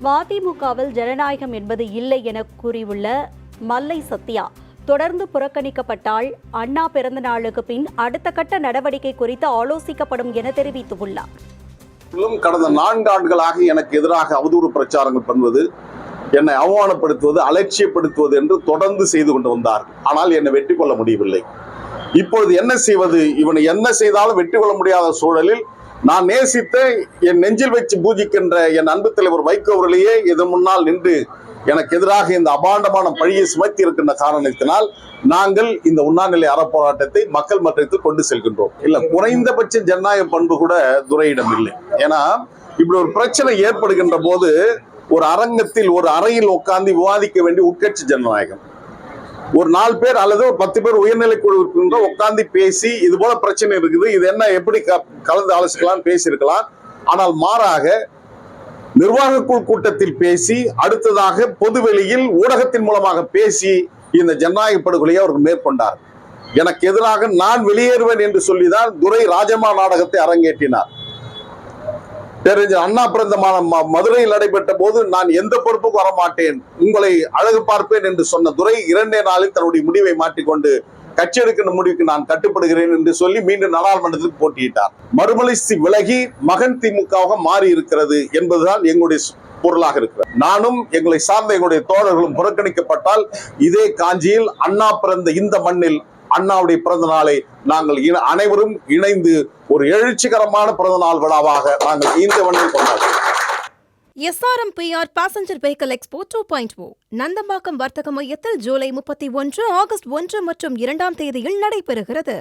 மதிமுகவில் ஜனநாயகம் என்பது இல்லை என கூறியுள்ள மல்லை சத்யா, தொடர்ந்து புறக்கணிக்கப்பட்டால் அண்ணா பிறந்த நாளுக்கு பின் அடுத்த கட்ட நடவடிக்கை குறித்து ஆலோசிக்கப்படும் என தெரிவித்துள்ளார். கடந்த 4 ஆண்டுகளாக எனக்கு எதிராக அவதூறு பிரச்சாரங்கள் பண்ணுவது, என்னை அவமானப்படுத்துவது, அலட்சியப்படுத்துவது என்று தொடர்ந்து செய்து கொண்டு வந்தார். ஆனால் என்னை வெற்றி கொள்ள முடியவில்லை. இப்பொழுது என்ன செய்வது? இவனை என்ன செய்தாலும் வெற்றி கொள்ள முடியாத சூழலில் நான் நேசித்த, என் நெஞ்சில் வச்சு பூஜிக்கின்ற என் அன்பு தலைவர் வைகோ அவர்களையே இதன் முன்னால் நின்று எனக்கு எதிராக இந்த அபாண்டமான பழியை சுமத்தி இருக்கின்ற காரணத்தினால் நாங்கள் இந்த உண்ணாநிலை அறப்போராட்டத்தை மக்கள் மன்றத்தில் கொண்டு செல்கின்றோம். இல்ல, குறைந்தபட்ச ஜனநாயக பண்பு கூட துரையிடம் இல்லை. ஏன்னா இப்படி ஒரு பிரச்சனை ஏற்படுகின்ற போது ஒரு அரங்கத்தில், ஒரு அறையில் உட்கார்ந்து விவாதிக்க வேண்டிய உட்கட்சி ஜனநாயகம். ஒரு 4 பேர் அல்லது ஒரு 10 பேர் உயர்நிலை குழு உட்கார்ந்து பேசி இது போல பிரச்சனை இருக்குது, இது என்ன எப்படி கலந்து ஆலோசிக்கலாம் பேசியிருக்கலாம். ஆனால் மாறாக நிர்வாக குழு கூட்டத்தில் பேசி, அடுத்ததாக பொதுவெளியில் ஊடகத்தின் மூலமாக பேசி இந்த ஜனநாயக படுகொலையை அவர்கள் மேற்கொண்டார். எனக்கு எதிராக நான் வெளியேறுவேன் என்று சொல்லிதான் துரை ராஜமா நாடகத்தை அரங்கேற்றினார். அண்ணா பிறந்த மதுரையில் நடைபெற்ற போது நான் எந்த பொறுப்புக்கும் வரமாட்டேன், உங்களை அழகு பார்ப்பேன் என்று சொன்ன துரை 2 நாளில் தன்னுடைய முடிவை மாற்றிக்கொண்டு கட்சி எடுக்கின்ற முடிவுக்கு நான் கட்டுப்படுகிறேன் என்று சொல்லி மீண்டும் நாடாளுமன்றத்துக்கு போட்டியிட்டார். மறுமலர்ச்சி விலகி மகன் திமுகவாக மாறி இருக்கிறது என்பதுதான் எங்களுடைய பொருளாக இருக்கிறது. நானும் எங்களை சார்ந்த எங்களுடைய தோழர்களும் புறக்கணிக்கப்பட்டால் இதே காஞ்சியில் அண்ணா பிறந்த இந்த மண்ணில் அண்ணாவுடைய பிறந்த நாளை நாங்கள் அனைவரும் இணைந்து ஒரு எழுச்சிகரமான பிறந்த நாள் விழாவாக நாங்கள் இந்த மண்ணில் கொண்டாடுவோம். SRMPR passenger vehicle expo 2.0 Nandambakkam வர்த்தக மையத்தில் ஜூலை 31, ஆகஸ்ட் 1 மற்றும் 2 தேதியில் நடைபெறுகிறது.